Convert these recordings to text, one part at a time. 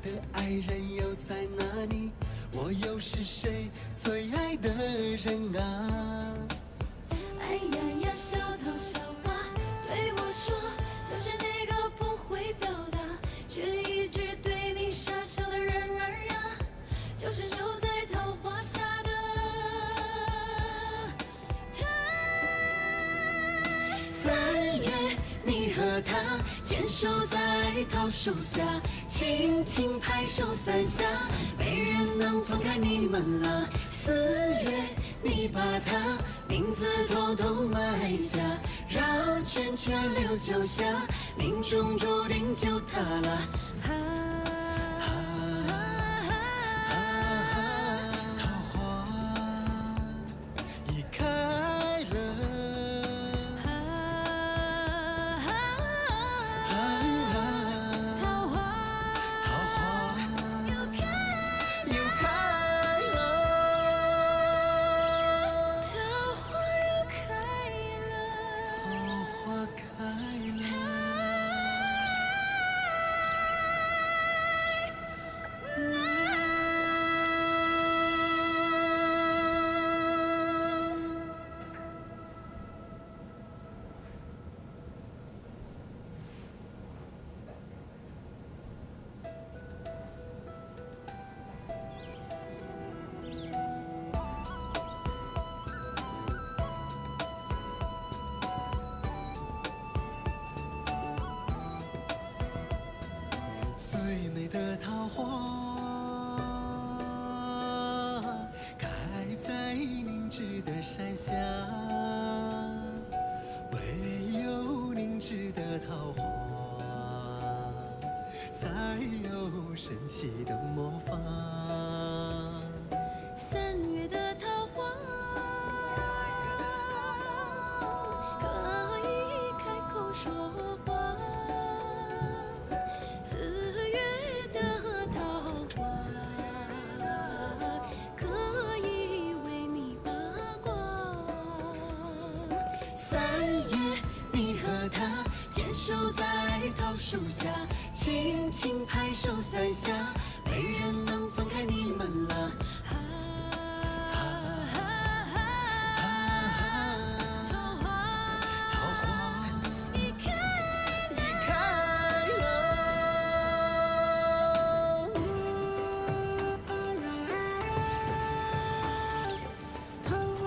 的爱人又在哪里？我又是谁最爱的人啊？哎呀呀，小偷小花对我说，就是那个不会表达，却一直对你傻笑的人儿呀，就是守在桃花下的他。3月，你和他牵手在桃树下，轻轻拍手3下，没人能分开你们了。4月，你把他名字偷偷埋下，绕圈圈溜9下，命中注定就他了。桃花已开了，桃花又开了，桃花又开了，桃花开了。最美的桃花开在凝滞的山下，唯有凝滞的桃花才有神奇的魔法。3月的桃花可以开口说话，4月的桃花可以为你八卦。3月，你和他牵手在桃树下，轻轻拍手3下，没人能分开你们了。桃花已开了，桃花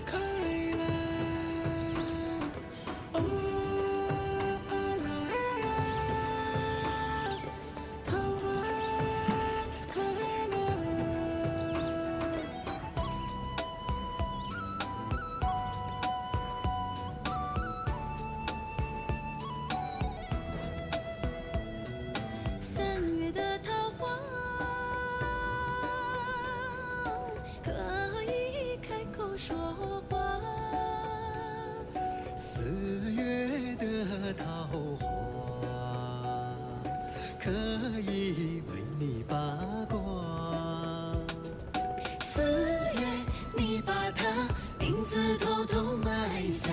开了，哦，桃花开了。3月的桃花可以开口说话4月的桃花可以为你八卦。4月，你把他名字偷偷埋下，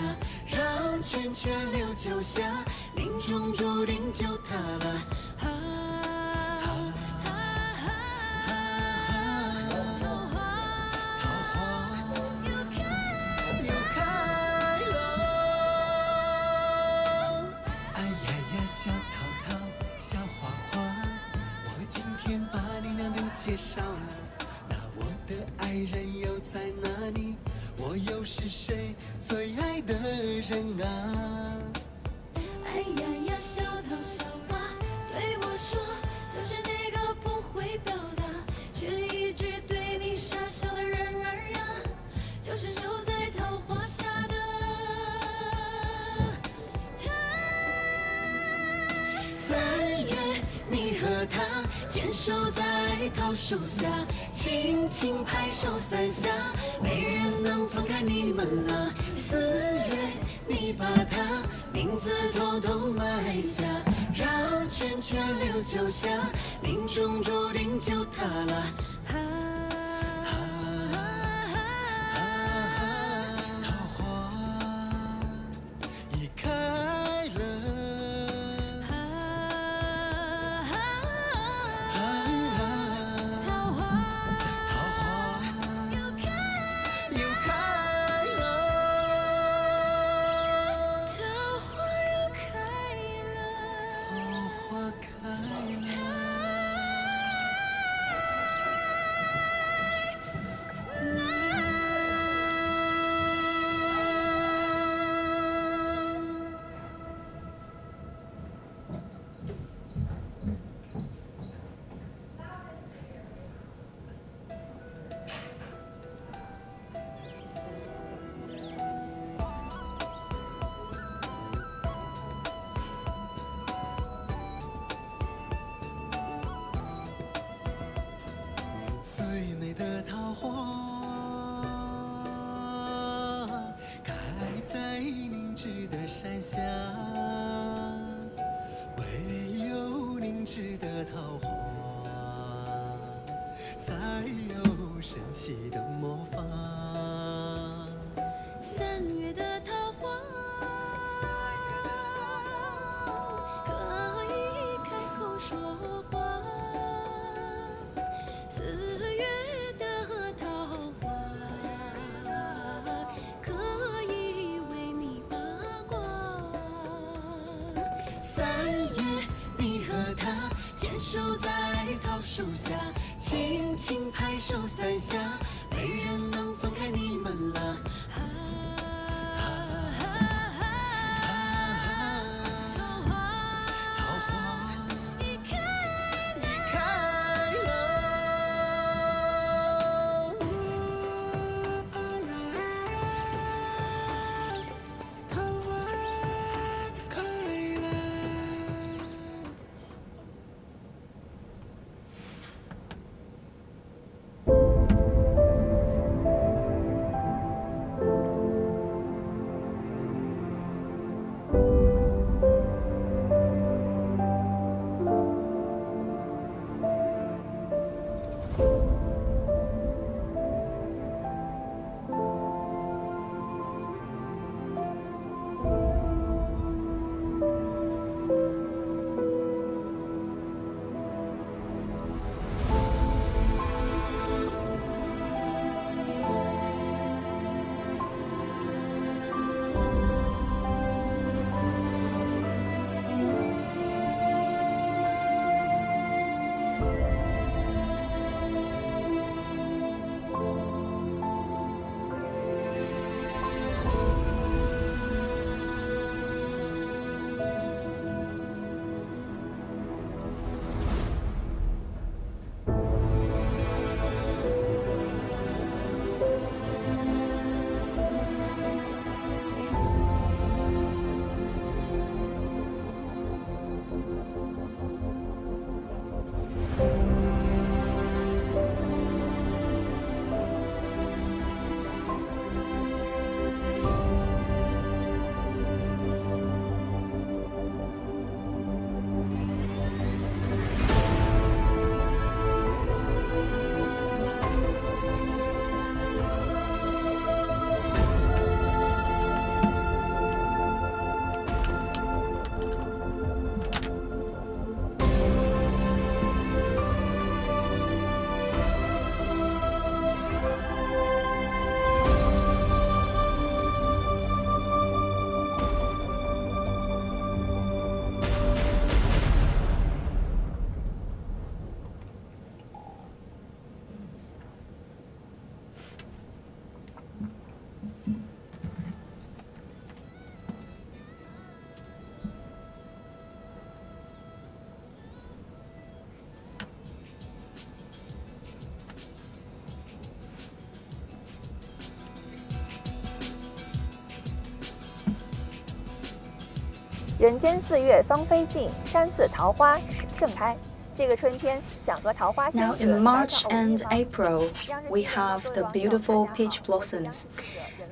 绕圈圈溜9下，命中注定就他了。桃花又开了，哎呀呀，小桃桃，小花花，我今天把你俩都介绍了，那我的爱人又在哪里？我又是谁最爱的人啊？哎呀呀，小偷小花对我说，就是那个不会表达，却一直对你傻笑的人儿呀，就是守在桃花下的他。3月，你和他牵手在桃树下，轻轻拍手3下，没人能分开你们了。4月，你把他名字偷偷埋下，绕圈圈溜9下，命中注定就他了。桃花已开了，神奇的魔法。3月的桃花可以开口说话，4月的桃花可以为你八卦。3月你和他牵手在桃树下，轻轻拍手3下，没人能分开你们了。人间4月芳菲尽，山寺桃花始盛开。这个春天，想和桃花 Now 仙子 in 打 March 个 and 偶遇吗 April, we have the beautiful peach blossoms.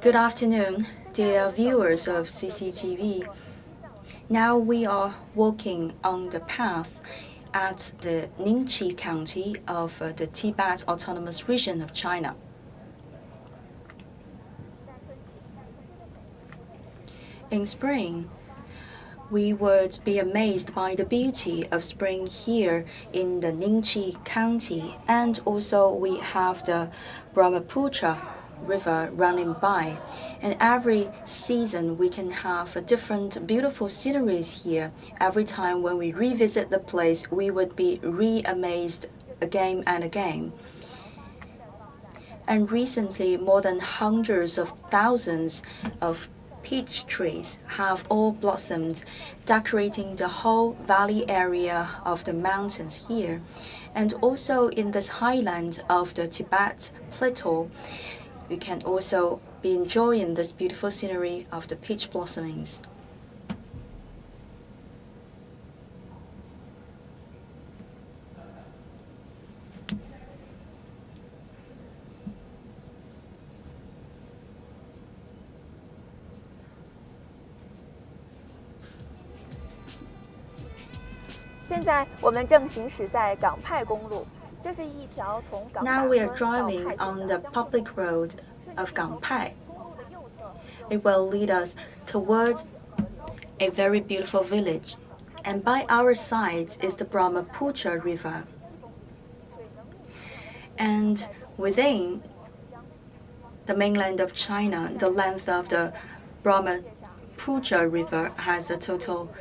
Good afternoon, dear viewers of CCTV. Now we are walking on the path at the Nyingchi County of the Tibet Autonomous Region of China. In spring, we would be amazed by the beauty of spring here in the Nyingchi County, and also we have the Brahmaputra river running by. And every season we can have different beautiful sceneries here. Every time when we revisit the place, we would be re-amazed again and again. And recently, more than hundreds of thousands of peach trees have all blossomed, decorating the whole valley area of the mountains here. And also in this highland of the Tibet plateau, you can also be enjoying this beautiful scenery of the peach blossomings. Now 现在我们正行驶在港派公路， Now we are driving on the public road of Gangpai. It will lead us toward a very beautiful village, and by our side is the Brahmaputra River. And within the mainland of China, the length of the Brahmaputra River has a total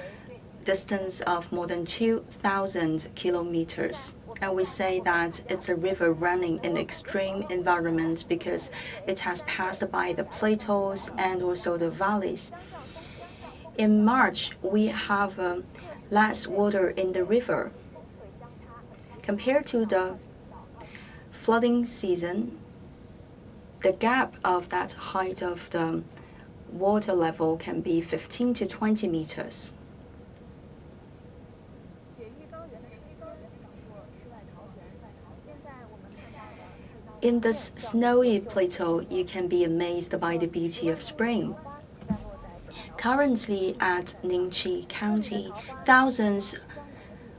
distance of more than 2,000 kilometers. And we say that it's a river running in extreme environment because it has passed by the plateaus and also the valleys. In March, we have less water in the river. Compared to the flooding season, the gap of that height of the water level can be 15 to 20 meters. In this snowy plateau, you can be amazed by the beauty of spring. Currently at Nyingchi County, thousands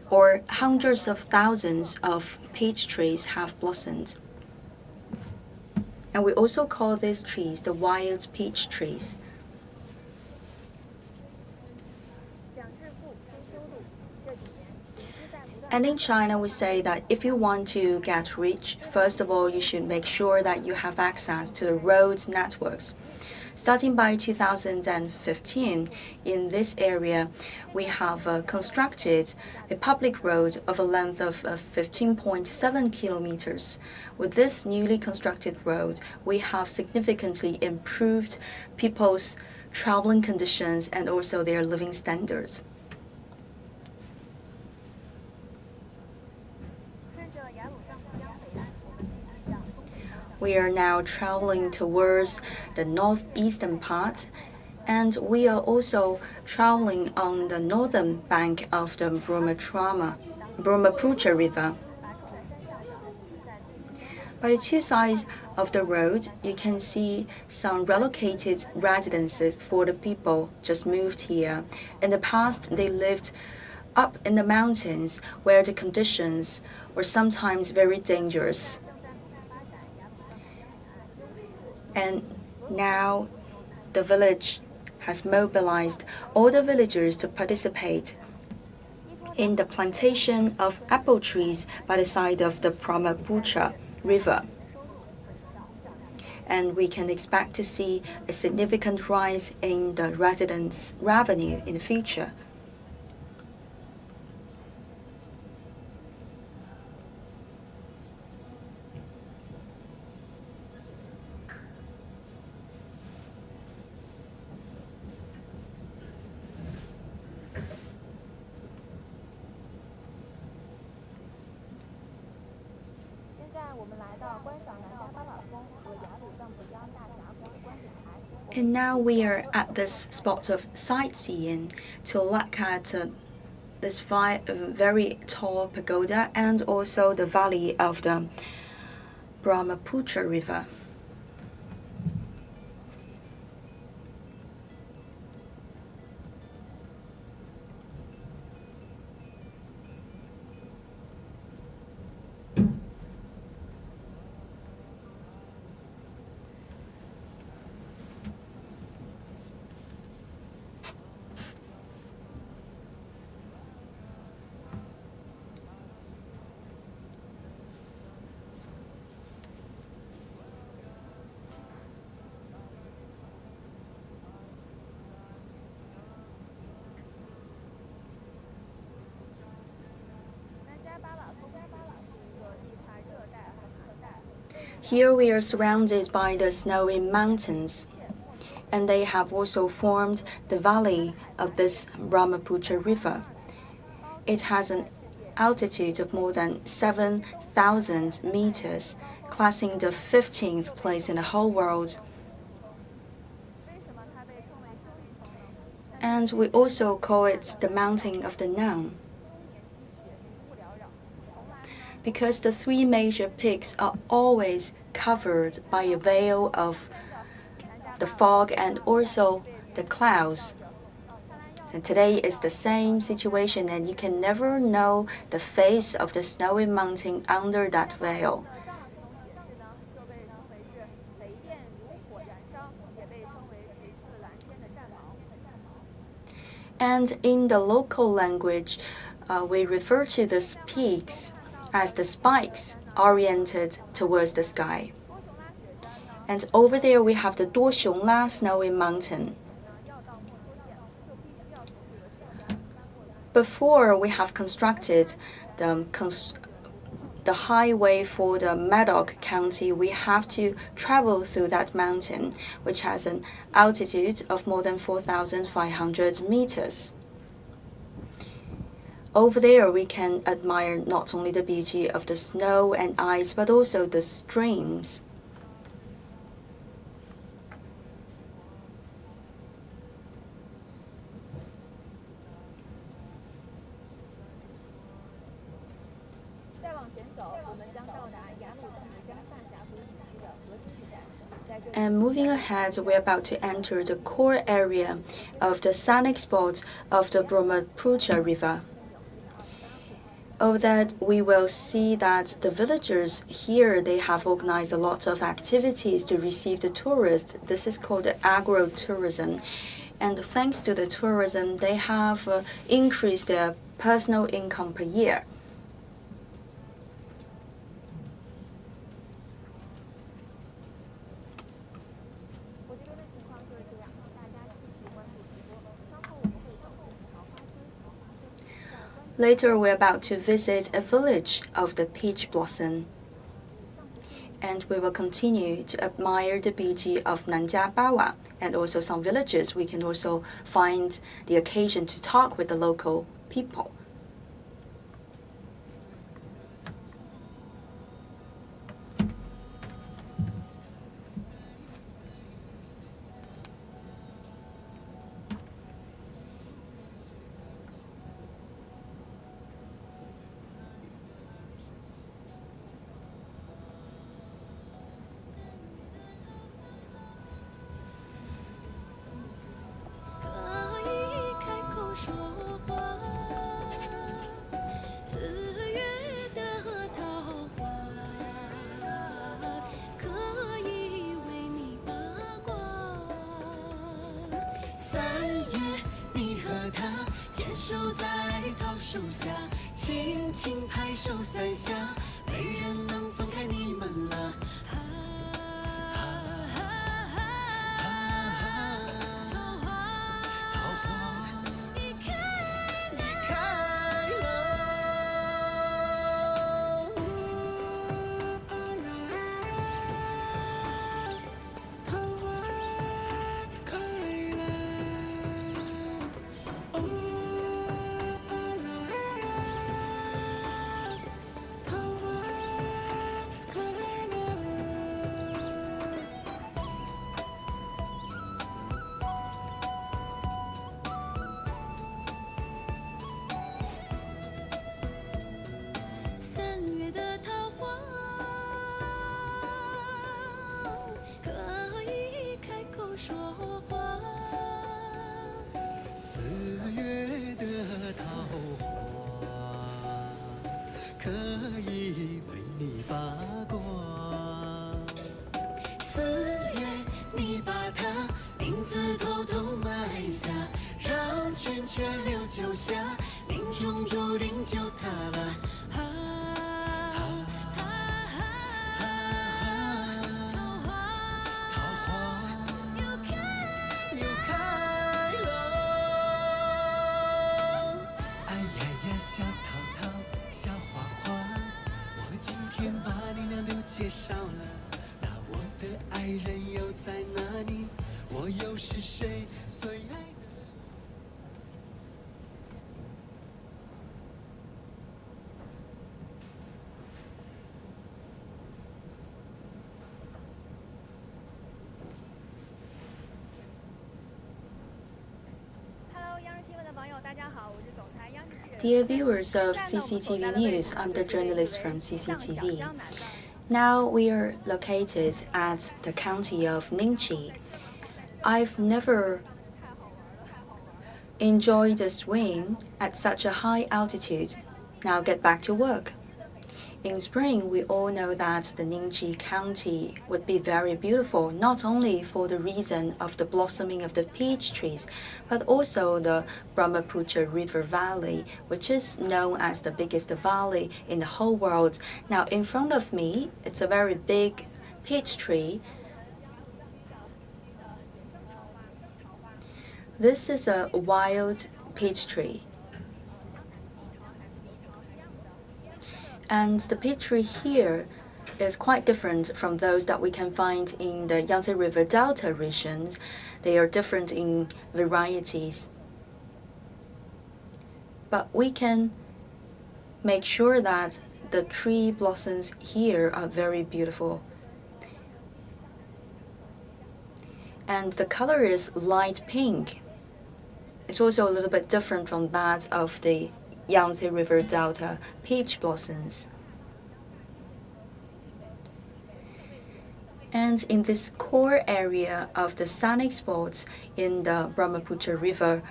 or hundreds of thousands of peach trees have blossomed. And we also call these trees the wild peach trees. And in China, we say that if you want to get rich, first of all, you should make sure that you have access to the road networks. Starting by 2015, in this area, we have constructed a public road of a length of 15.7 kilometers. With this newly constructed road, we have significantly improved people's traveling conditions and also their living standards. We are now traveling towards the northeastern part, and we are also traveling on the northern bank of the Brahmaputra River. By the two sides of the road, you can see some relocated residences for the people just moved here. In the past, they lived up in the mountains where the conditions were sometimes very dangerous. And now the village has mobilized all the villagers to participate in the plantation of apple trees by the side of the Brahmaputra River. And we can expect to see a significant rise in the residents' revenue in the future. And now we are at this spot of sightseeing to look at this very tall pagoda and also the valley of the Brahmaputra River. Here we are surrounded by the snowy mountains, and they have also formed the valley of this Brahmaputra River. It has an altitude of more than 7,000 meters, classing the 15th place in the whole world. And we also call it the Mountain of the Nun, because the three major peaks are always covered by a veil of the fog and also the clouds. And today is the same situation, and you can never know the face of the snowy mountain under that veil. And in the local language, we refer to these peaks as the spikes oriented towards the sky. And over there we have the Duoxiongla snowy mountain. Before we have constructed the highway for the Maddock County, we have to travel through that mountain, which has an altitude of more than 4,500 meters. Over there, we can admire not only the beauty of the snow and ice, but also the streams. And moving ahead, we're about to enter the core area of the scenic spot of the Brahmaputra River. Over that, we will see that the villagers here, they have organized a lot of activities to receive the tourists. This is called agro-tourism. And thanks to the tourism, they have increased their personal income per year. Later, we're about to visit a village of the peach blossom. And we will continue to admire the beauty of Nanjiabawa and also some villages. We can also find the occasion to talk with the local people. Dear viewers of CCTV News, I'm the journalist from CCTV. Now we are located at the county of Nyingchi. I've never enjoy the swim at such a high altitude. Now get back to work. In spring, we all know that the Nyingchi County would be very beautiful, not only for the reason of the blossoming of the peach trees, but also the Brahmaputra River Valley, which is known as the biggest valley in the whole world. Now, in front of me, it's a very big peach tree. This is a wild peach tree. And the peach tree here is quite different from those that we can find in the Yangtze River Delta region. They are different in varieties. But we can make sure that the tree blossoms here are very beautiful. And the color is light pink. It's also a little bit different from that of the Yangtze River Delta peach blossoms. And in this core area of the scenic spots in the Brahmaputra River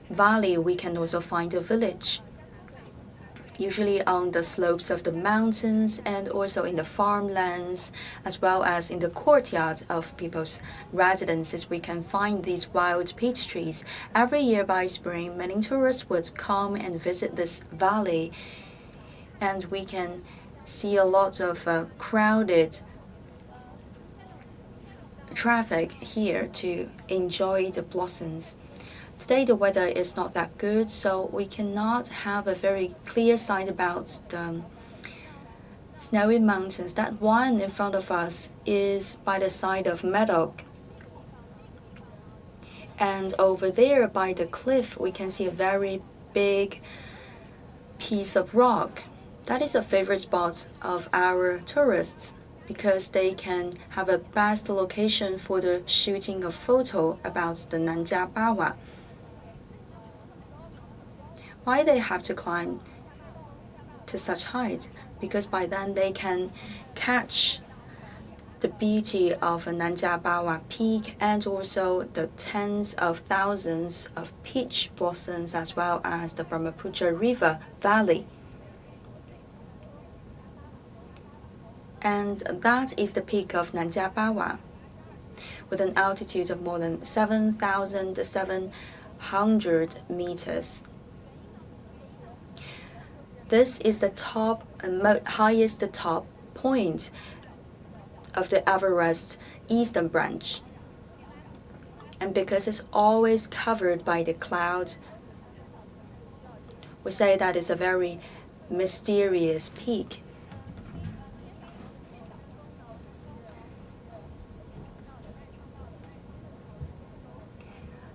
Valley, we can also find a village. Usually on the slopes of the mountains and also in the farmlands, as well as in the courtyard of people's residences, we can find these wild peach trees. Every year by spring, many tourists would come and visit this valley, and we can see a lot of crowded traffic here to enjoy the blossoms. Today the weather is not that good, so we cannot have a very clear sight about the snowy mountains. That one in front of us is by the side of Medoc. And over there by the cliff, we can see a very big piece of rock. That is a favorite spot of our tourists, because they can have a best location for the shooting of photo about the Nanja Bawa. Why they have to climb to such height? Because by then they can catch the beauty of Nanja Bawa Peak and also the tens of thousands of peach blossoms, as well as the Brahmaputra River Valley. And that is the peak of Nanja Bawa, with an altitude of more than 7,700 meters. This is the top and highest top point of the Everest eastern branch. And because it's always covered by the cloud, we say that it's a very mysterious peak.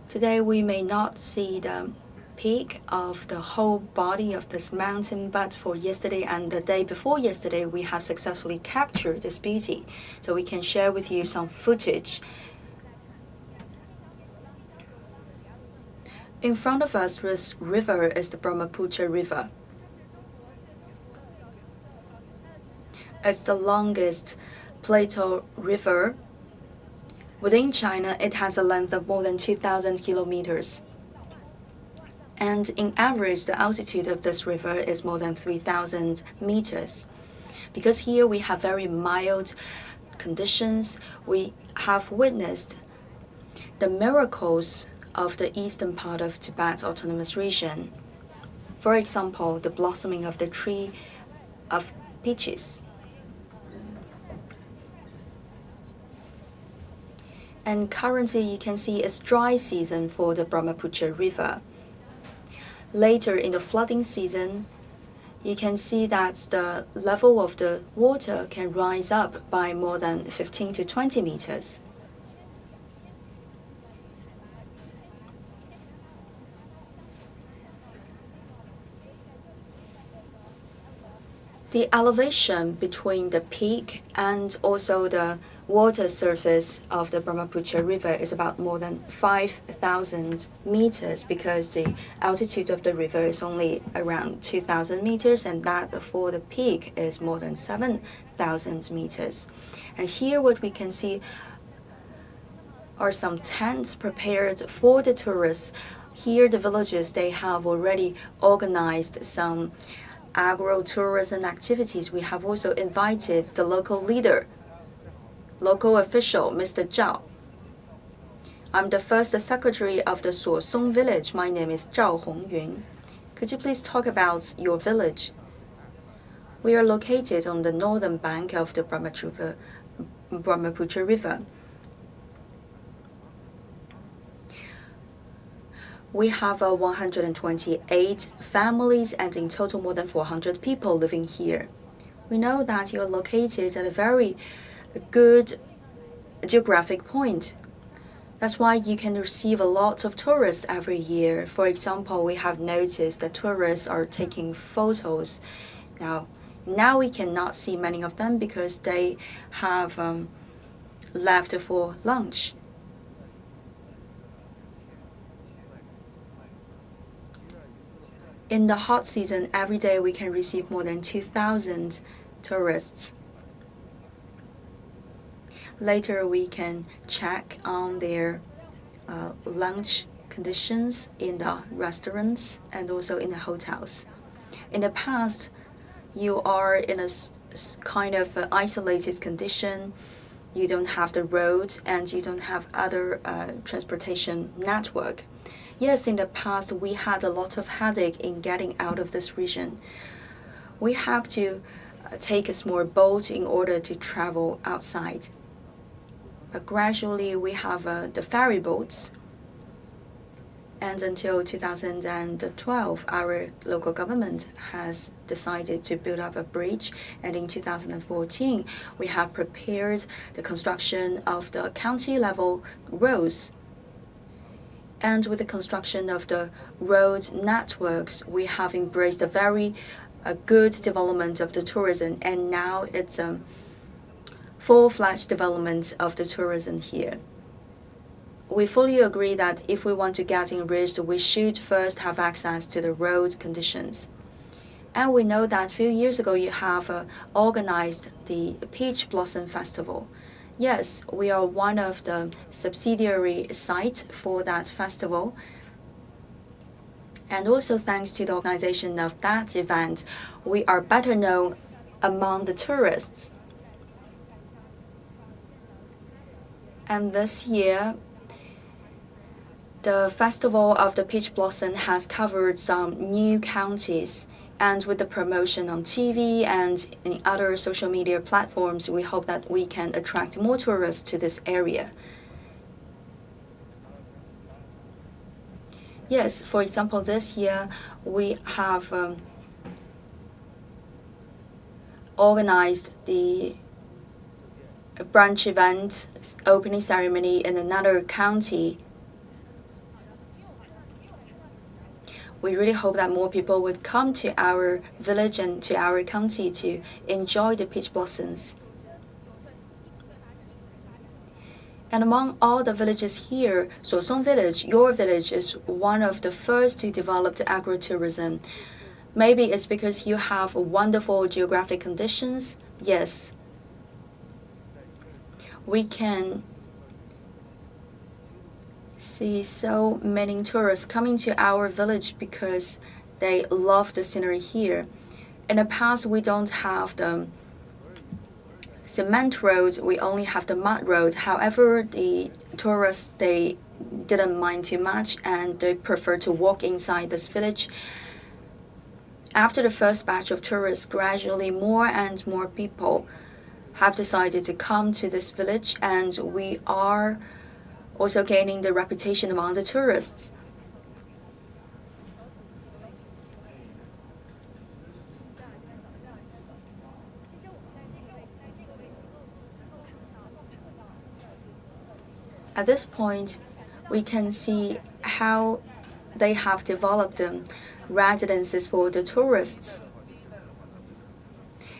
Today we may not see the peak of the whole body of this mountain, but for yesterday and the day before yesterday, we have successfully captured this beauty. So we can share with you some footage. In front of us, this river is the Brahmaputra River. It's the longest plateau river within China. It has a length of more than 2,000 kilometers. And in average, the altitude of this river is more than 3,000 meters. Because here we have very mild conditions, we have witnessed the miracles of the eastern part of Tibet Autonomous Region. For example, the blossoming of the tree of peaches. And currently you can see it's dry season for the Brahmaputra River. Later in the flooding season, you can see that the level of the water can rise up by more than 15 to 20 meters. The elevation between the peak and also the water surface of the Brahmaputra River is about more than 5,000 meters, because the altitude of the river is only around 2,000 meters, and that for the peak is more than 7,000 meters. And here what we can see are some tents prepared for the tourists Here, the villages, they have already organized some agro-tourism activities. We have also invited the local leader, local official, Mr. Zhao. I'm the first secretary of the Suosong village. My name is Zhao Hongyun. Could you please talk about your village? We are located on the northern bank of the Brahmaputra River. We have 128 families and in total more than 400 people living here. We know that you're located at a very good geographic point. That's why you can receive a lot of tourists every year. For example, we have noticed that tourists are taking photos. Now we cannot see many of them because they have left for lunch. In the hot season, every day we can receive more than 2,000 tourists. Later, we can check on their lunch conditions in the restaurants and also in the hotels. In the past, you are in a kind of isolated condition. You don't have the road and you don't have other transportation network. Yes, in the past, we had a lot of headache in getting out of this region. We have to take a small boat in order to travel outside. But gradually, we have the ferry boats. And until 2012, our local government has decided to build up a bridge. And in 2014, we have prepared the construction of the county-level roads. And with the construction of the road networks, we have embraced a very good development of the tourism, and now it's a full-fledged development of the tourism here. We fully agree that if we want to get enriched, we should first have access to the road conditions. And we know that a few years ago you have organized the Peach Blossom Festival. Yes, we are one of the subsidiary sites for that festival. And also thanks to the organization of that event, we are better known among the tourists. And this year, the Festival of the Peach Blossom has covered some new counties. And with the promotion on TV and in other social media platforms, we hope that we can attract more tourists to this area. Yes, for example, this year we have organized the brunch event opening ceremony in another county. We really hope that more people would come to our village and to our county to enjoy the peach blossoms. And among all the villages here, Suosong village, your village, is one of the first to develop the agro-tourism. Maybe it's because you have wonderful geographic conditions. Yes. We can see so many tourists coming to our village because they love the scenery here. In the past, we don't have the cement road, we only have the mud road. However, the tourists, they didn't mind too much and they prefer to walk inside this village. After the first batch of tourists, gradually more and more people have decided to come to this village, and we are also gaining the reputation among the tourists. At this point, we can see how they have developed residences for the tourists.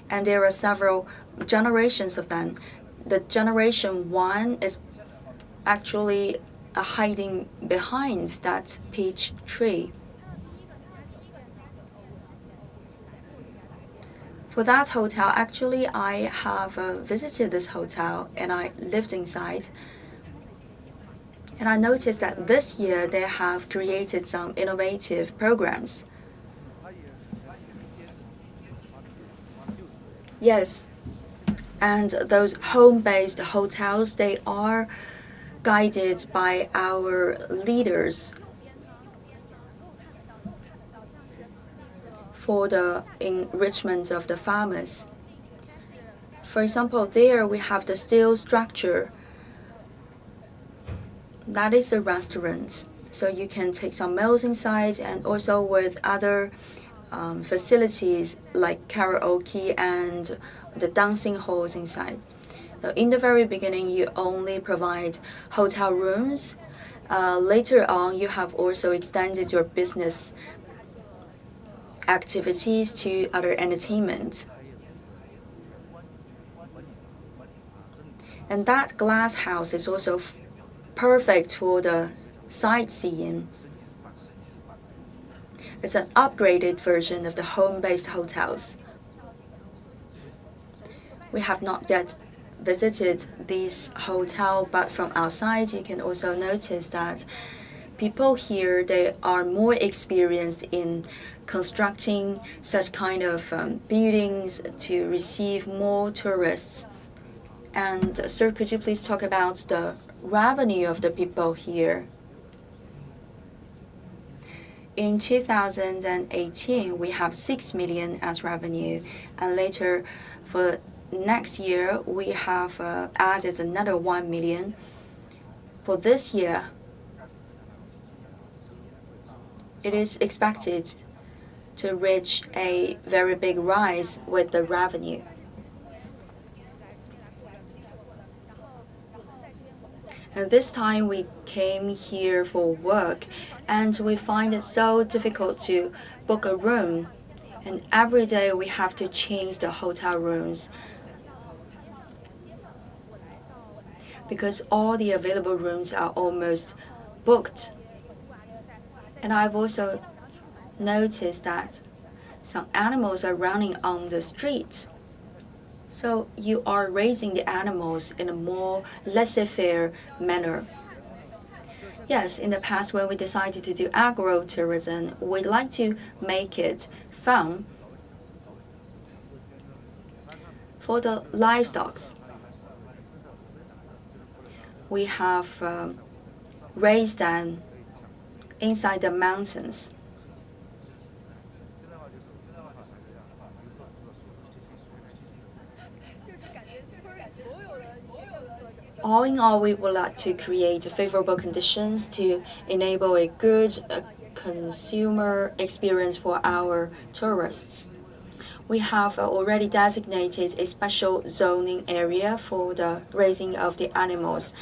And there are several generations of them. The generation 1 is actually hiding behind that peach tree. For that hotel, actually, I have visited this hotel and I lived inside. And I noticed that this year they have created some innovative programs. Yes, and those home-based hotels, they are guided by our leaders for the enrichment of the farmers. For example, there we have the steel structure. That is a restaurant. So you can take some meals inside, and also with other facilities like karaoke and the dancing halls inside. So in the very beginning, you only provide hotel rooms. Later on, you have also extended your business activities to other entertainment. And that glass house is also perfect for the sightseeing. It's an upgraded version of the home-based hotels. We have not yet visited this hotel, but from outside you can also notice that people here, they are more experienced in constructing such kind of buildings to receive more tourists. And sir, could you please talk about the revenue of the people here? In 2018, we have 6 million as revenue, and later for next year, we have added another 1 million. For this year, it is expected to reach a very big rise with the revenue. And this time we came here for work, and we find it so difficult to book a room. And every day we have to change the hotel rooms because all the available rooms are almost booked. And I've also noticed that some animals are running on the streets. So you are raising the animals in a more laissez-faire manner. Yes, in the past when we decided to do agro-tourism, we'd like to make it fun for the livestock. We have raised them inside the mountains. All in all, we would like to create favorable conditions to enable a good consumer experience for our tourists. We have already designated a special zoning area for the raising of the animals.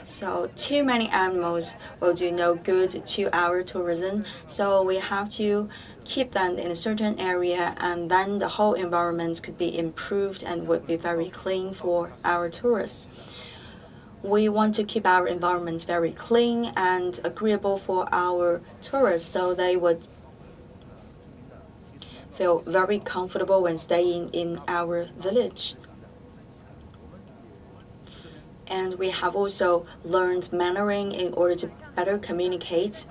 So too many animals will do no good to our tourism. So we have to keep them in a certain area, and then the whole environment could be improved and would be very clean for our tourists. We want to keep our environment very clean and agreeable for our tourists, so they would feel very comfortable when staying in our village. And we have also learned Mandarin in order to better communicate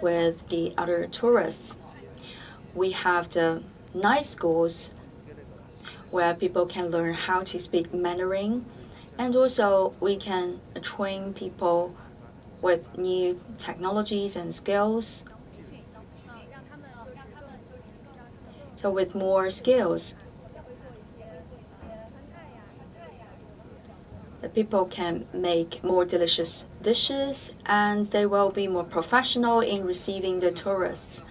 with the other tourists. We have the night schools where people can learn how to speak Mandarin, and also we can train people with new technologies and skills. So with more skills, the people can make more delicious dishes, and they will be more professional in receiving the tourists.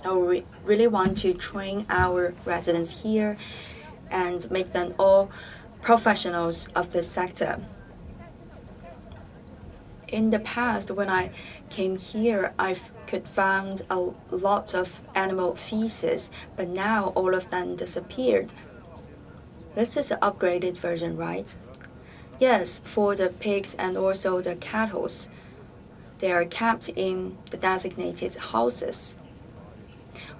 We really want to train our residents here and make them all professionals of this sector. In the past, when I came here, I could find a lot of animal feces, but now all of them disappeared. This is an upgraded version, right? Yes, for the pigs and also the cattle. They are kept in the designated houses.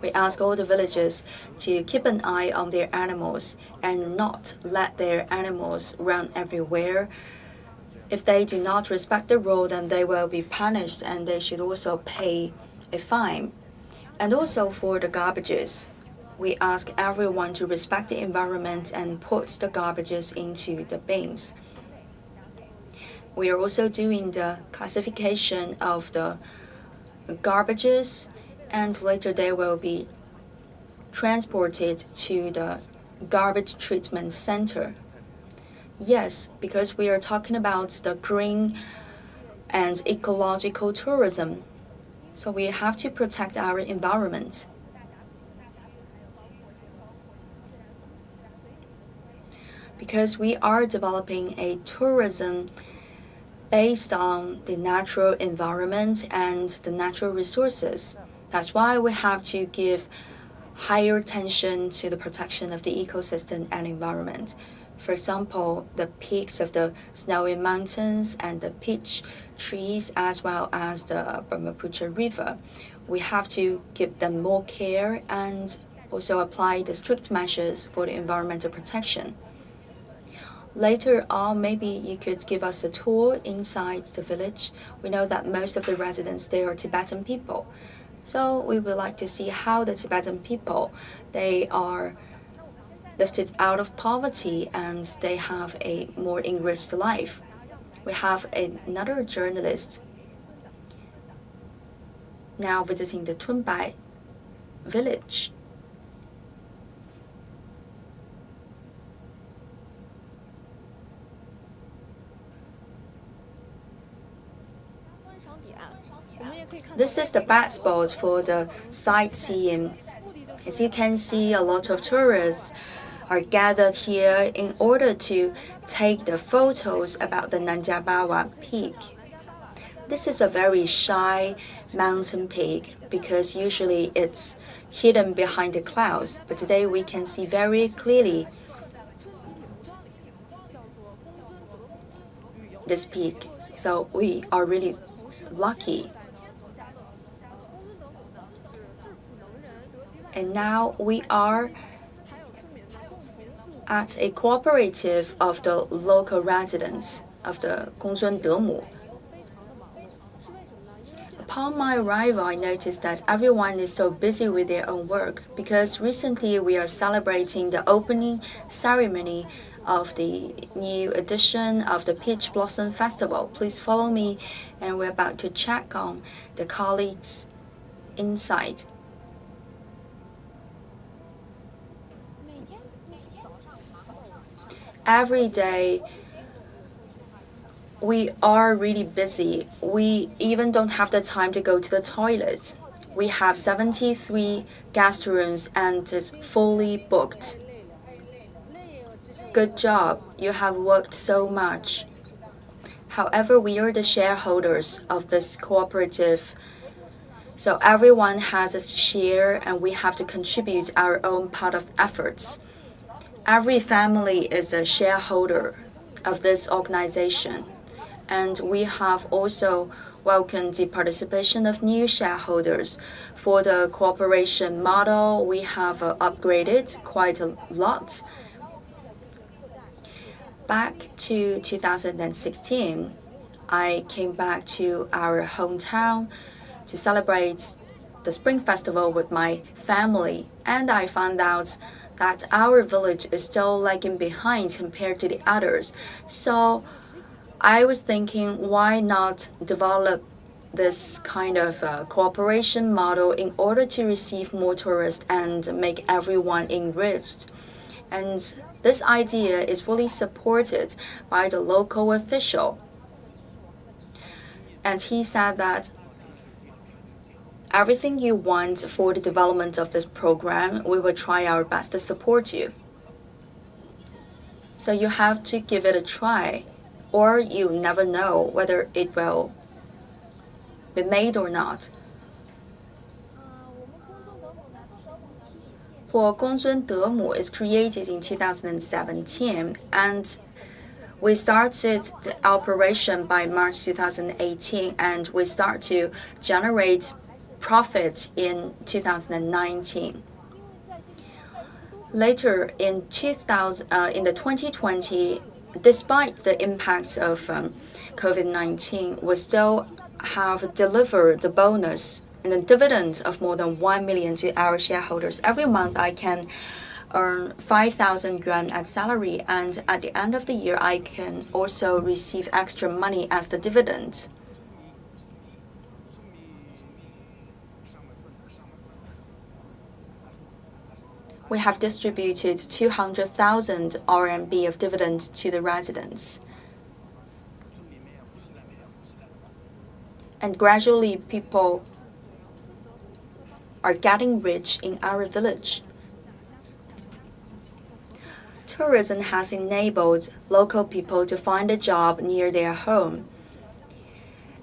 We ask all the villagers to keep an eye on their animals and not let their animals run everywhere. If they do not respect the rule, then they will be punished and they should also pay a fine. And also for the garbages, we ask everyone to respect the environment and put the garbages into the bins. We are also doing the classification of the garbages, and later they will be transported to the garbage treatment center. Yes, because we are talking about the green and ecological tourism, so we have to protect our environment. Because we are developing a tourism based on the natural environment and the natural resources. That's why we have to give higher attention to the protection of the ecosystem and environment. For example, the peaks of the snowy mountains and the peach trees, as well as the Brahmaputra River. We have to give them more care and also apply the strict measures for the environmental protection. Later on, maybe you could give us a tour inside the village. We know that most of the residents there are Tibetan people. So we would like to see how the Tibetan people, they are lifted out of poverty and they have a more enriched life. We have another journalist now visiting the Tunbai village. This is the best spot for the sightseeing. As you can see, a lot of tourists are gathered here in order to take the photos about the Nanjabawa Peak. This is a very shy mountain peak because usually it's hidden behind the clouds, but today we can see very clearly this peak. So we are really lucky. And now we are at a cooperative of the local residents of the Gongzun Demu. Upon my arrival, I noticed that everyone is so busy with their own work because recently we are celebrating the opening ceremony of the new edition of the Peach Blossom Festival. Please follow me, and we're about to check on the colleagues inside. Every day, we are really busy. We even don't have the time to go to the toilet. We have 73 guest rooms and it's fully booked. Good job. You have worked so much. However, we are the shareholders of this cooperative. So everyone has a share and we have to contribute our own part of efforts. Every family is a shareholder of this organization. And we have also welcomed the participation of new shareholders. For the cooperation model, we have upgraded quite a lot. Back to 2016, I came back to our hometown to celebrate the Spring Festival with my family, and I found out that our village is still lagging behind compared to the others. So I was thinking, why not develop this kind of cooperation model in order to receive more tourists and make everyone enriched? And this idea is fully supported by the local official. And he said that everything you want for the development of this program, we will try our best to support you. So you have to give it a try, or you never know whether it will be made or not. For Gongzun Demu is created in 2017, and we started the operation by March 2018, and we start to generate profit in 2019. Later in the 2020, despite the impacts of COVID-19, we still have delivered the bonus and the dividends of more than 1 million to our shareholders. Every month, I can earn 5,000 yuan as salary, and at the end of the year, I can also receive extra money as the dividend. We have distributed 200,000 RMB of dividends to the residents. And gradually, people are getting rich in our village. Tourism has enabled local people to find a job near their home.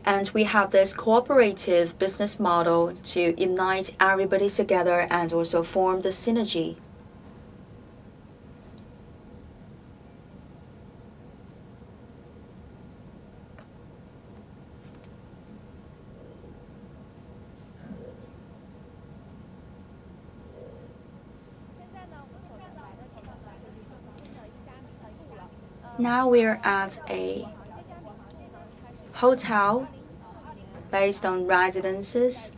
And we have this cooperative business model to unite everybody together and also form the synergy. Now we're at a hotel based on residences.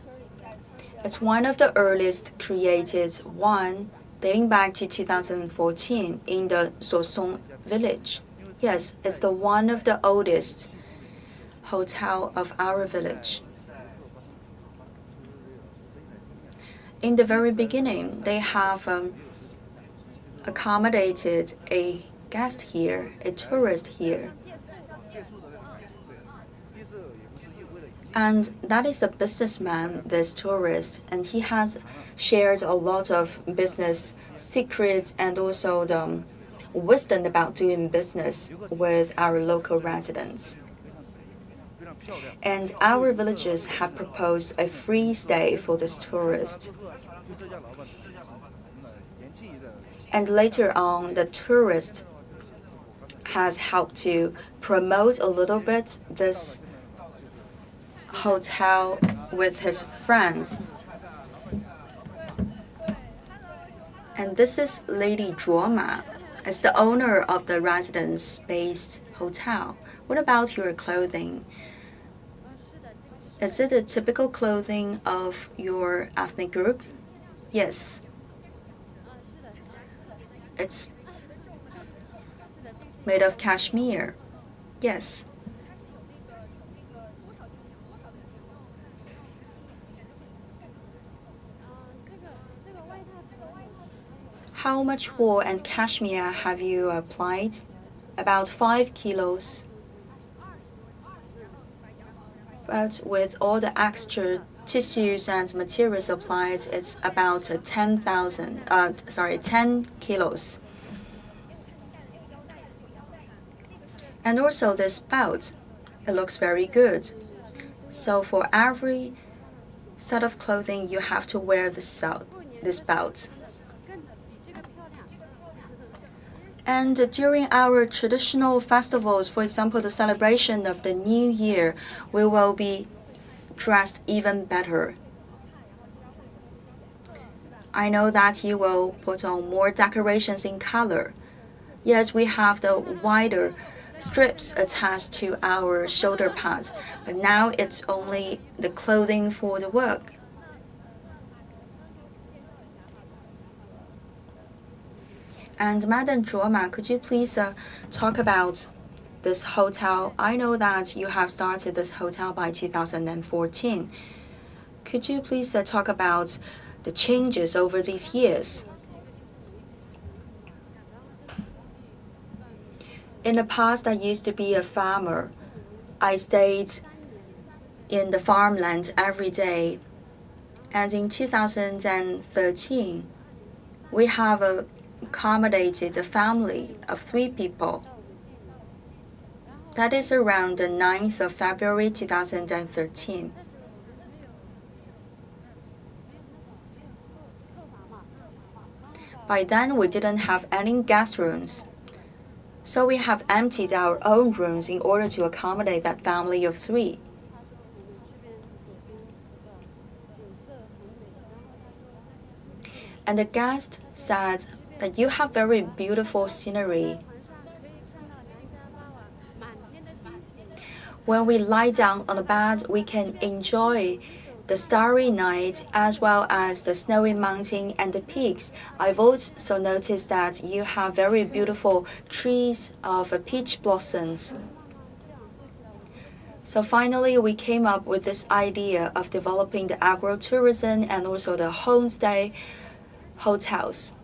It's one of the earliest created one, dating back to 2014 in the Sosong village. Yes, it's the one of the oldest hotel of our village. In the very beginning, they have accommodated a guest here, a tourist here. And that is a businessman, this tourist, and he has shared a lot of business secrets and also the wisdom about doing business with our local residents. And our villagers have proposed a free stay for this tourist. And later on, the tourist has helped to promote a little bit this hotel with his friends. And this is Lady Zhuoma, as the owner of the residence-based hotel. What about your clothing? Is it a typical clothing of your ethnic group? Yes. It's made of cashmere. Yes. How much wool and cashmere have you applied? About 5 kilos. But with all the extra tissues and materials applied, it's about 10 kilos. And also this belt, it looks very good. So for every set of clothing, you have to wear this belt. And during our traditional festivals, for example, the celebration of the New Year, we will be dressed even better. I know that you will put on more decorations in color. Yes, we have the wider strips attached to our shoulder pads, but now it's only the clothing for the work. And Madam Zhuoma, could you please talk about this hotel? I know that you have started this hotel by 2014. Could you please talk about the changes over these years? In the past, I used to be a farmer. I stayed in the farmland every day. And in 2013, we have accommodated a family of 3 people. That is around the 9th of February 2013. By then, we didn't have any guest rooms. So we have emptied our own rooms in order to accommodate that family of 3. And the guest said that you have very beautiful scenery. When we lie down on the bed, we can enjoy the starry night as well as the snowy mountain and the peaks. I've also noticed that you have very beautiful trees of peach blossoms. So finally, we came up with this idea of developing the agro-tourism and also the homestay hotels.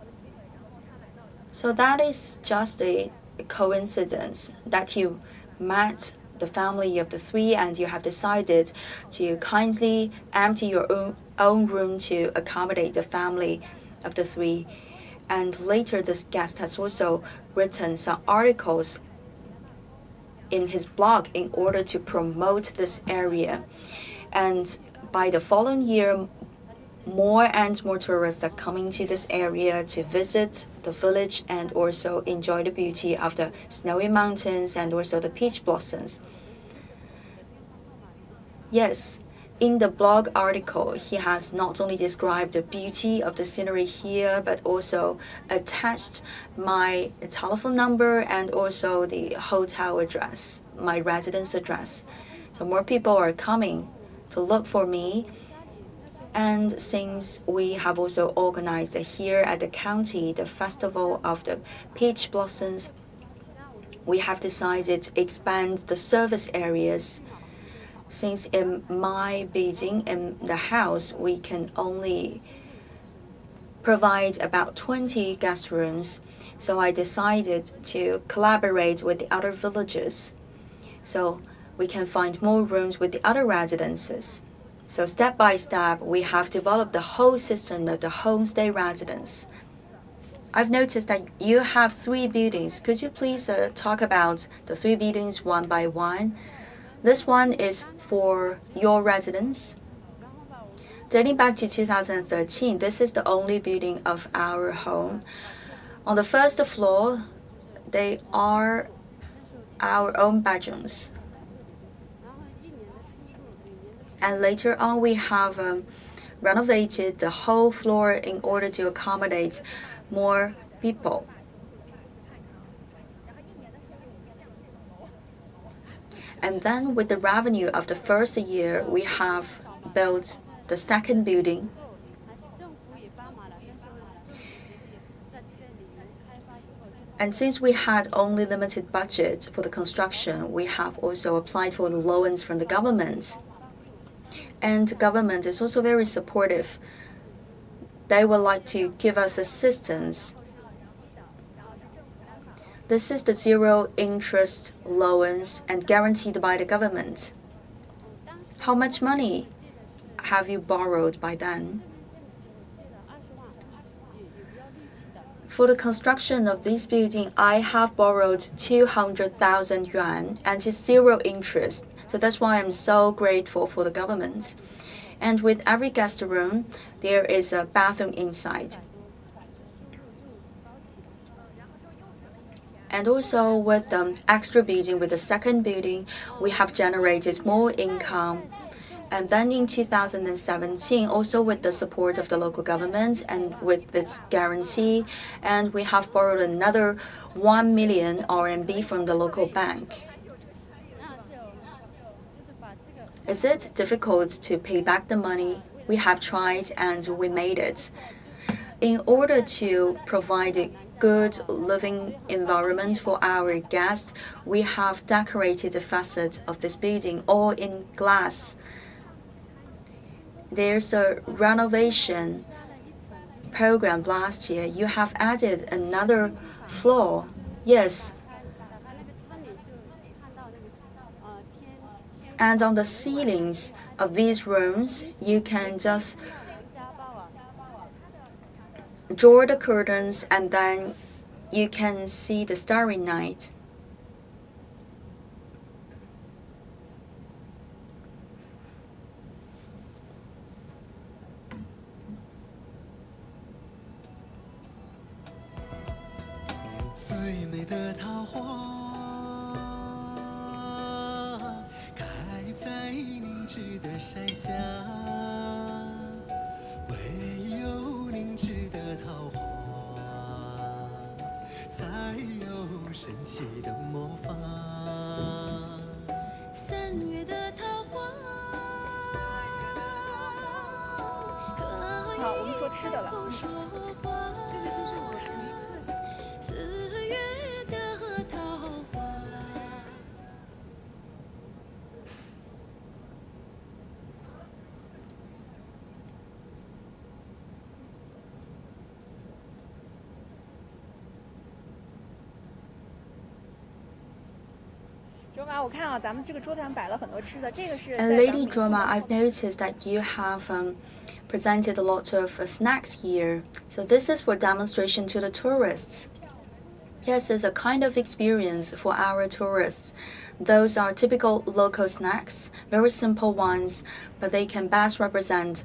So that is just a coincidence that you met the family of the three and you have decided to kindly empty your own room to accommodate the family of the three. And later, this guest has also written some articles in his blog in order to promote this area. And by the following year, more and more tourists are coming to this area to visit the village and also enjoy the beauty of the snowy mountains and also the peach blossoms. Yes, in the blog article, he has not only described the beauty of the scenery here, but also attached my telephone number and also the hotel address, my residence address. So more people are coming to look for me. And since we have also organized here at the county the festival of the peach blossoms, we have decided to expand the service areas. Since in my building, in the house, we can only provide about 20 guest rooms, so I decided to collaborate with the other villages so we can find more rooms with the other residences. So step by step, we have developed the whole system of the homestay residence. I've noticed that you have 3 buildings. Could you please talk about the 3 buildings one by one? This one is for your residence. Dating back to 2013, this is the only building of our home. On the first floor, they are our own bedrooms. And later on, we have renovated the whole floor in order to accommodate more people. And then with the revenue of the first year, we have built the second building. And since we had only limited budget for the construction, we have also applied for the loans from the government. And the government is also very supportive. They would like to give us assistance. This is the zero interest loans and guaranteed by the government. How much money have you borrowed by then? For the construction of this building, I have borrowed 200,000 yuan and it's zero interest. So that's why I'm so grateful for the government. And with every guest room, there is a bathroom inside. And also with the extra building, with the second building, we have generated more income. And then in 2017, also with the support of the local government and with its guarantee, and we have borrowed another 1 million RMB from the local bank. Is it difficult to pay back the money? We have tried and we made it. In order to provide a good living environment for our guests, we have decorated the facade of this building all in glass. There's a renovation program last year. You have added another floor. Yes. And on the ceilings of these rooms, you can just draw the curtains and then you can see the starry night. 吃的了。卓玛，我看啊，咱们这个桌子上摆了很多吃的，这个是。And Lady Drama, I've noticed that you have presented a lot of snacks here. So this is for demonstration to the tourists. Yes, it's a kind of experience for our tourists. Those are typical local snacks, very simple ones, but they can best represent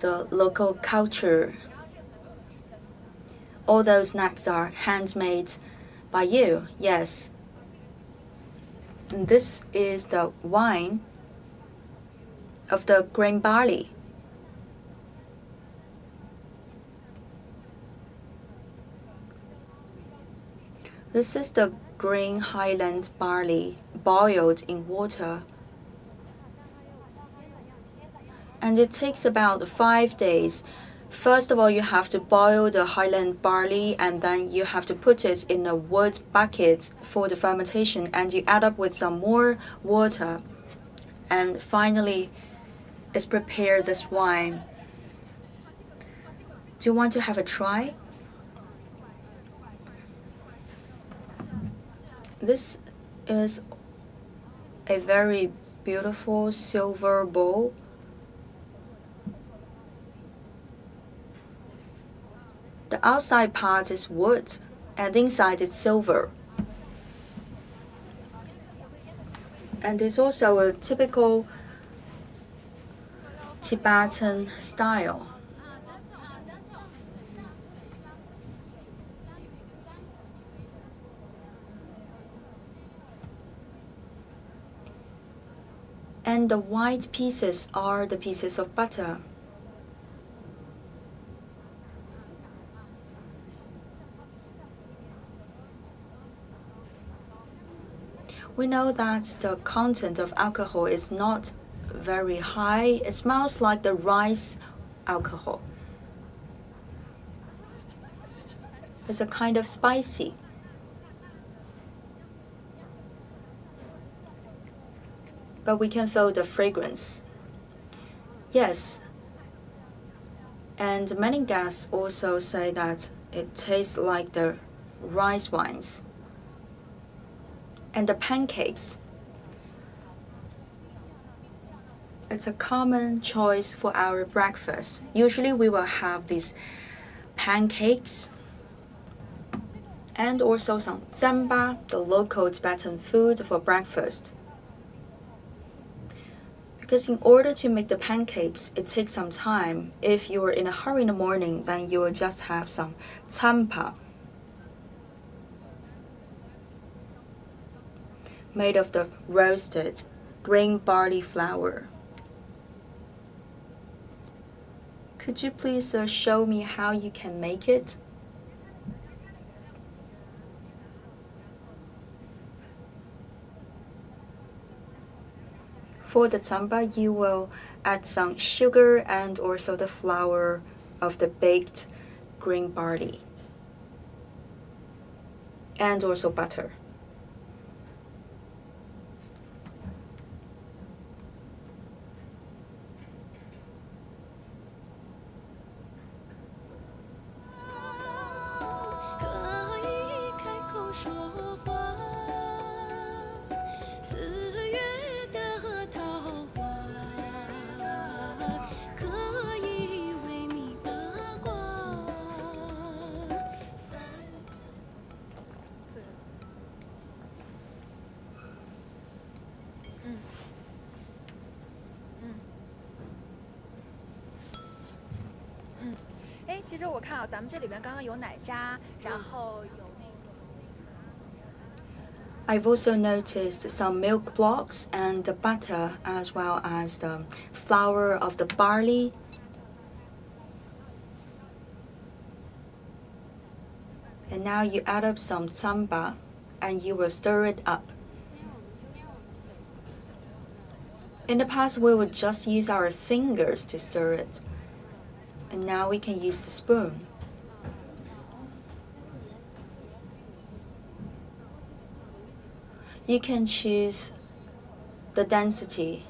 the local culture. All those snacks are handmade by you, yes. And this is the wine of the grain barley. This is the green highland barley boiled in water. And it takes about 5 days. First of all, you have to boil the highland barley, and then you have to put it in a wood bucket for the fermentation, and you add up with some more water. And finally, it's prepared this wine. Do you want to have a try? This is a very beautiful silver bowl. The outside part is wood, and inside it's silver. And it's also a typical Tibetan style. And the white pieces are the pieces of butter. We know that the content of alcohol is not very high. It smells like the rice alcohol. It's a kind of spicy. But we can feel the fragrance. Yes. And many guests also say that it tastes like the rice wines. And the pancakes. It's a common choice for our breakfast. Usually we will have these pancakes and also some zamba, the local Tibetan food for breakfast. Because in order to make the pancakes, it takes some time. If you are in a hurry in the morning, then you will just have some tsampa, made of the roasted grain barley flour. Could you please show me how you can make it? For the tsamba, you will add some sugar and also the flour of the baked green barley, and also butter.其实我看啊，咱们这里边刚刚有奶渣，然后有那个。I've also noticed some milk blocks and the butter, as well as the flour of the barley. And now you add up some tsamba and you will stir it up. In the past, we would just use our fingers to stir it. And now we can use the spoon. You can choose the density.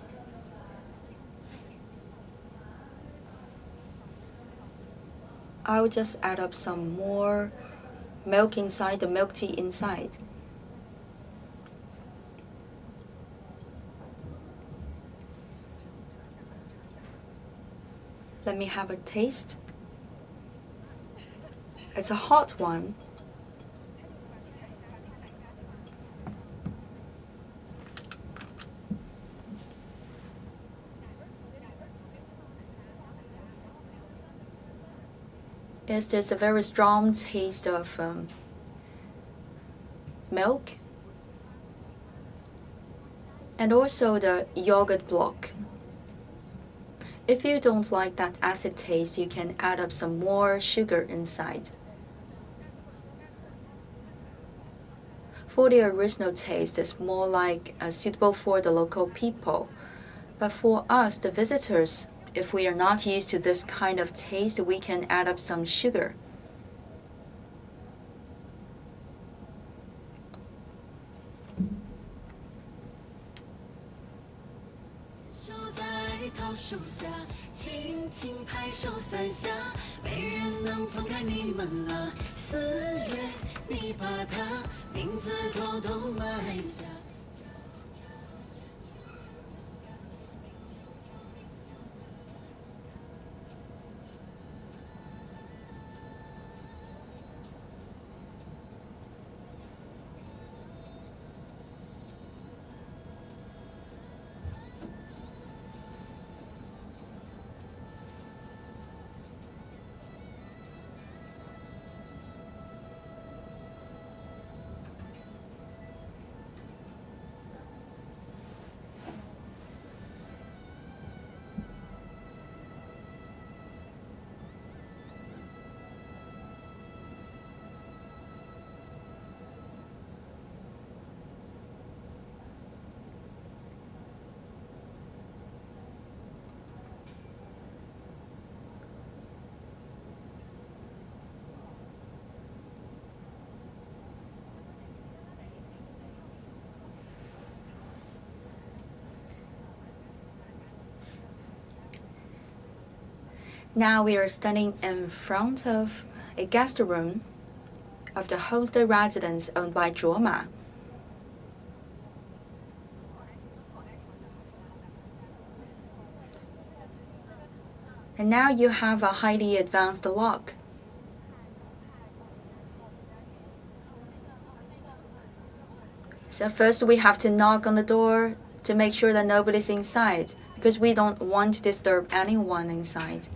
I'll just add up some more milk inside, the milk tea inside. Let me have a taste. It's a hot one. Yes, there's a very strong taste of milk and also the yogurt block. If you don't like that acid taste, you can add up some more sugar inside. For the original taste, it's more like suitable for the local people. But for us, the visitors, if we are not used to this kind of taste, we can add up some sugar. Now we are standing in front of a guest room of the homestay residence owned by Zhuoma. And now you have a highly advanced lock. So first we have to knock on the door to make sure that nobody's inside, because we don't want to disturb anyone inside.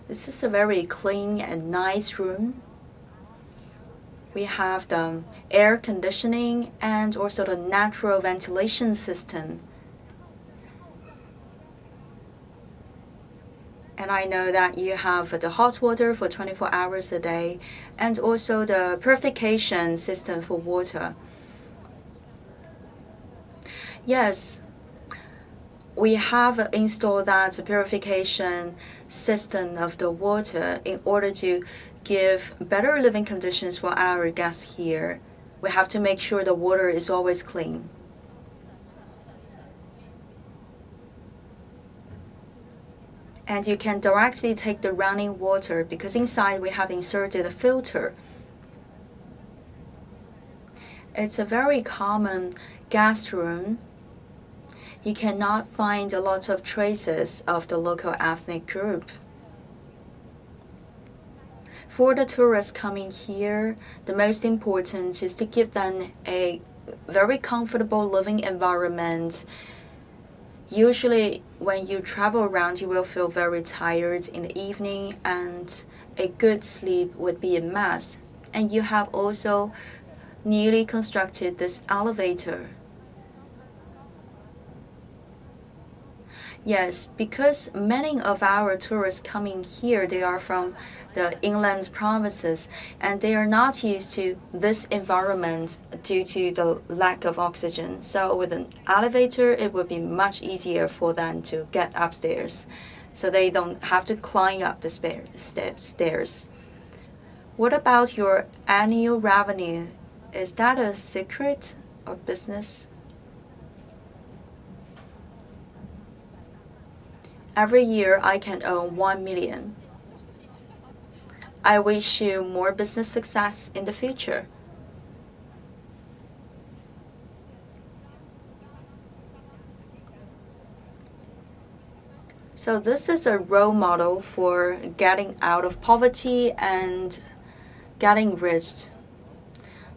This is a very clean and nice room. We have the air conditioning and also the natural ventilation system. And I know that you have the hot water for 24 hours a day and also the purification system for water. Yes, we have installed that purification system of the water in order to give better living conditions for our guests here. We have to make sure the water is always clean. And you can directly take the running water because inside we have inserted a filter. It's a very common guest room. You cannot find a lot of traces of the local ethnic group. For the tourists coming here, the most important is to give them a very comfortable living environment. Usually when you travel around, you will feel very tired in the evening and a good sleep would be a must. And you have also newly constructed this elevator. Yes, because many of our tourists coming here, they are from the inland provinces and they are not used to this environment due to the lack of oxygen. So with an elevator, it would be much easier for them to get upstairs. So they don't have to climb up the stairs. What about your annual revenue? Is that a secret or business? Every year I can earn 1 million. I wish you more business success in the future. So this is a role model for getting out of poverty and getting rich.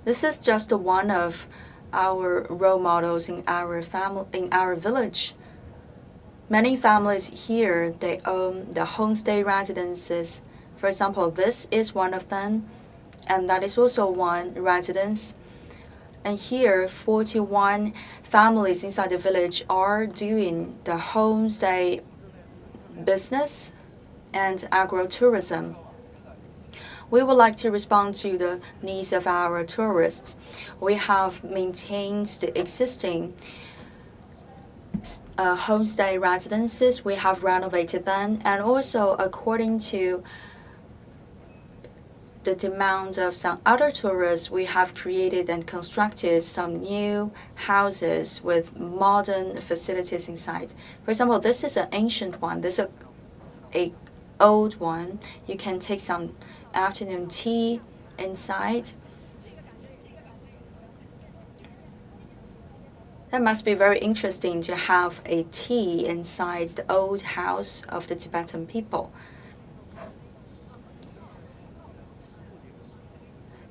This is just one of our role models in our village. Many families here, they own the homestay residences. For example, this is one of them, and that is also one residence. And here, 41 families inside the village are doing the homestay business and agro-tourism. We would like to respond to the needs of our tourists. We have maintained the existing homestay residences. We have renovated them, and also according to the demand of some other tourists, we have created and constructed some new houses with modern facilities inside. For example, this is an ancient one. This is a old one. You can take some afternoon tea inside. That must be very interesting to have a tea inside the old house of the Tibetan people.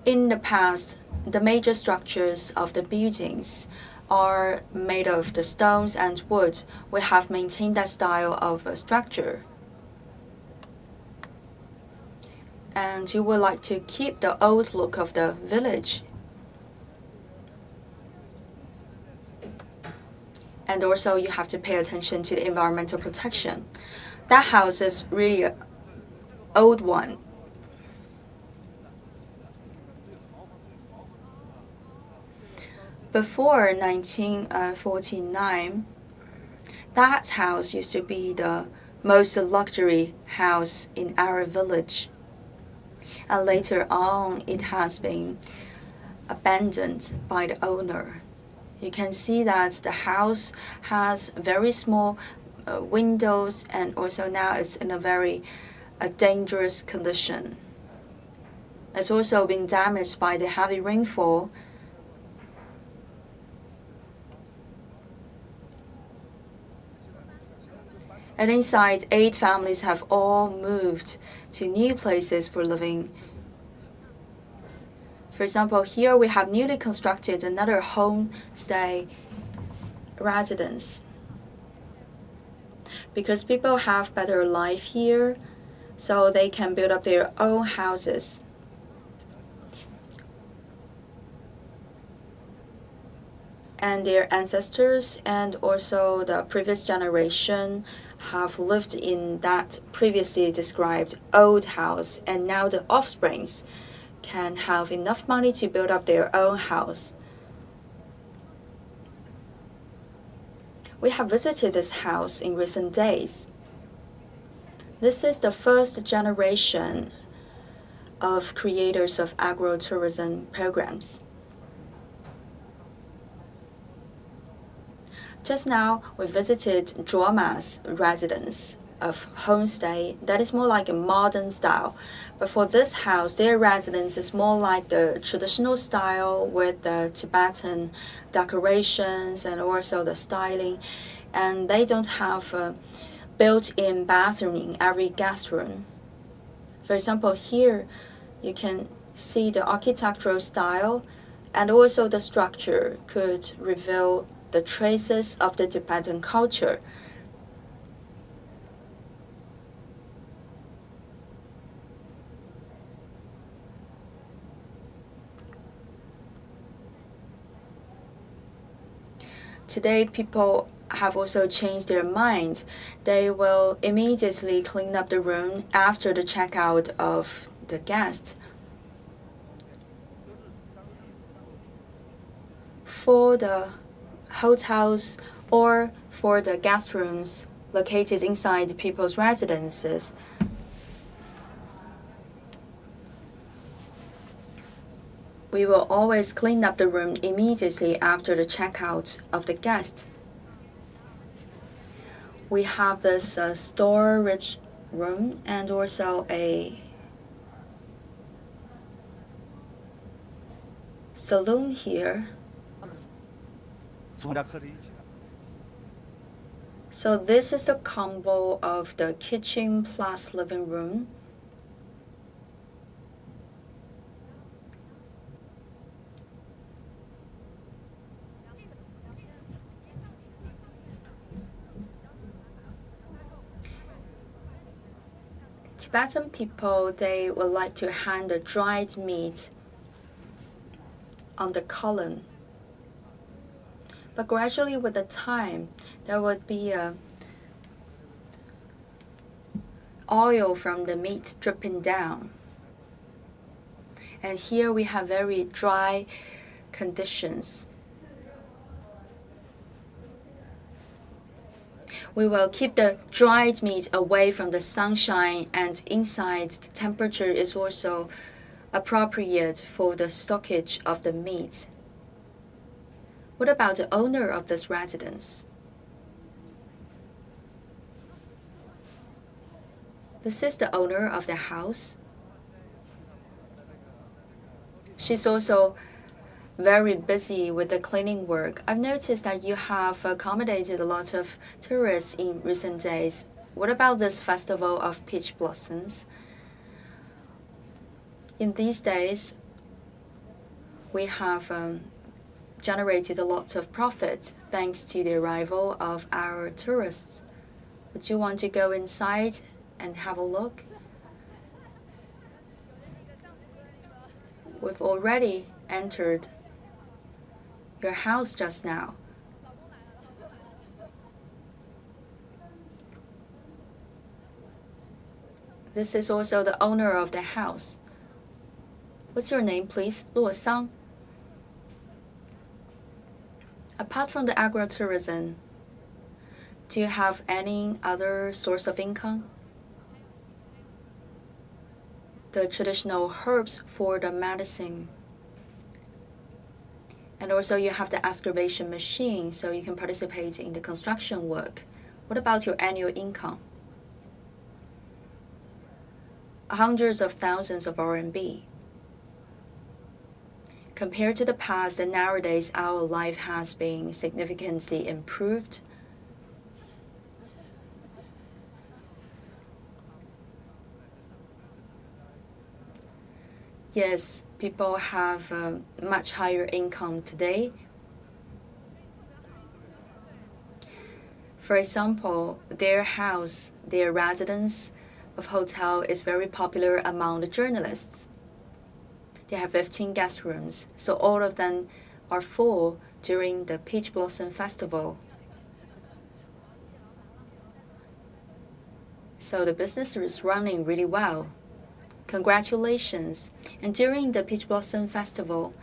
In the past, the major structures of the buildings are made of the stones and wood. We have maintained that style of structure. And you would like to keep the old look of the village. And also you have to pay attention to the environmental protection. That house is really an old one. Before 1949, that house used to be the most luxury house in our village. And later on, it has been abandoned by the owner. You can see that the house has very small windows, and also now it's in a very dangerous condition. It's also been damaged by the heavy rainfall. And inside, 8 families have all moved to new places for living. For example, here we have newly constructed another homestay residence. Because people have better life here, so they can build up their own houses. And their ancestors and also the previous generation have lived in that previously described old house, and now the offsprings can have enough money to build up their own house. We have visited this house in recent days. This is the first generation of creators of agro-tourism programs. Just now, we visited Zhuoma's residence of homestay that is more like a modern style. But for this house, their residence is more like the traditional style with the Tibetan decorations and also the styling. And they don't have a built-in bathroom in every guest room. For example, here you can see the architectural style, and also the structure could reveal the traces of the Tibetan culture. today people have also changed their minds. They will immediately clean up the room after the checkout of the guest. For the hotels or for the guest rooms located inside people's residences, we will always clean up the room immediately after the checkout of the guest. We have this storage room and also a saloon here. So this is a combo of the kitchen plus living room. Tibetan people, they would like to hang the dried meat on the column. But gradually with the time, there would be oil from the meat dripping down. And here we have very dry conditions. We will keep the dried meat away from the sunshine, and inside the temperature is also appropriate for the stockage of the meat. What about the owner of this residence? This is the owner of the house. She's also very busy with the cleaning work. I've noticed that you have accommodated a lot of tourists in recent days. What about this festival of peach blossoms? In these days, we have generated a lot of profit thanks to the arrival of our tourists. Would you want to go inside and have a look? We've already entered your house just now. This is also the owner of the house. What's your name, please? Luo Sang. Apart from the agritourism, do you have any other source of income? The traditional herbs for the medicine. And also you have the excavation machine, so you can participate in the construction work. What about your annual income? Hundreds of thousands of RMB. Compared to the past, and nowadays our life has been significantly improved. Yes, people have a much higher income today. For example, their house, their residence of hotel is very popular among the journalists. They have 15 guest rooms, so all of them are full during the Peach Blossom Festival. So the business is running really well. Congratulations. And during the Peach Blossom Festival,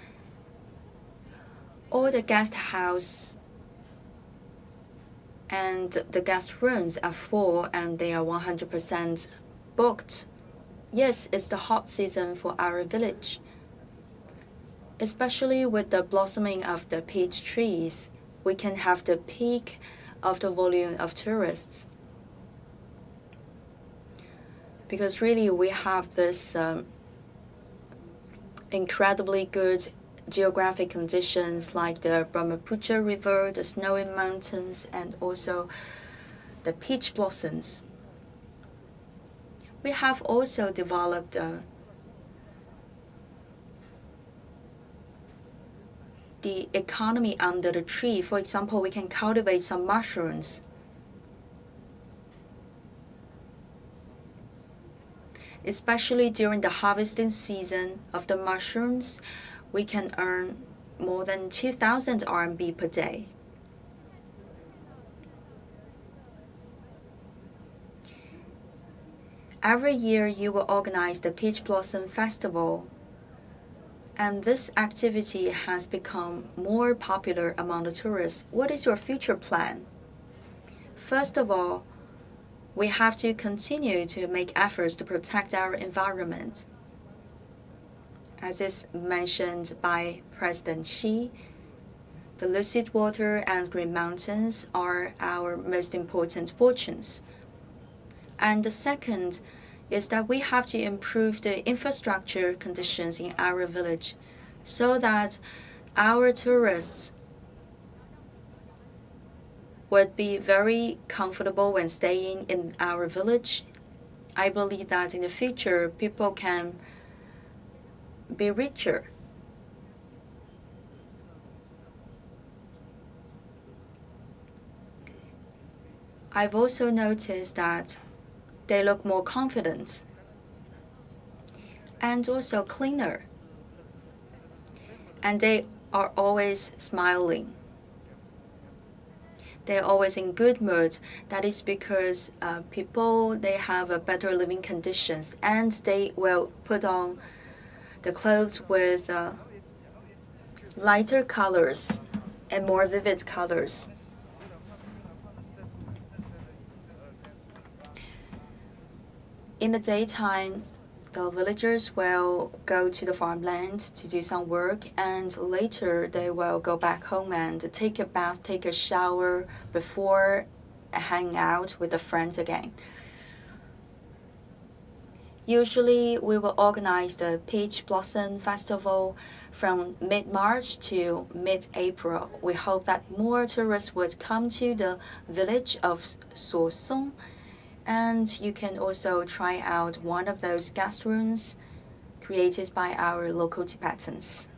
all the guest house and the guest rooms are full and they are 100% booked. Yes, it's the hot season for our village. Especially with the blossoming of the peach trees, we can have the peak of the volume of tourists. Because really we have this incredibly good geographic conditions like the Brahmaputra River, the snowy mountains, and also the peach blossoms. We have also developed the economy under the tree. For example, we can cultivate some mushrooms. Especially during the harvesting season of the mushrooms, we can earn more than 2,000 RMB per day. Every year you will organize the Peach Blossom Festival, and this activity has become more popular among the tourists. What is your future plan? First of all, we have to continue to make efforts to protect our environment. As is mentioned by President Xi, the lucid water and green mountains are our most important fortunes. And the second is that we have to improve the infrastructure conditions in our village so that our tourists would be very comfortable when staying in our village. I believe that in the future, people can be richer. I've also noticed that they look more confident and also cleaner. And they are always smiling. They're always in good mood. That is because people, they have a better living conditions, and they will put on the clothes with lighter colors and more vivid colors. In the daytime, the villagers will go to the farmland to do some work, and later they will go back home and take a bath, take a shower before hanging out with the friends again. Usually, we will organize the Peach Blossom Festival from mid-March to mid-April. We hope that more tourists would come to the village of Sosong, and you can also try out one of those guest rooms created by our local Tibetans.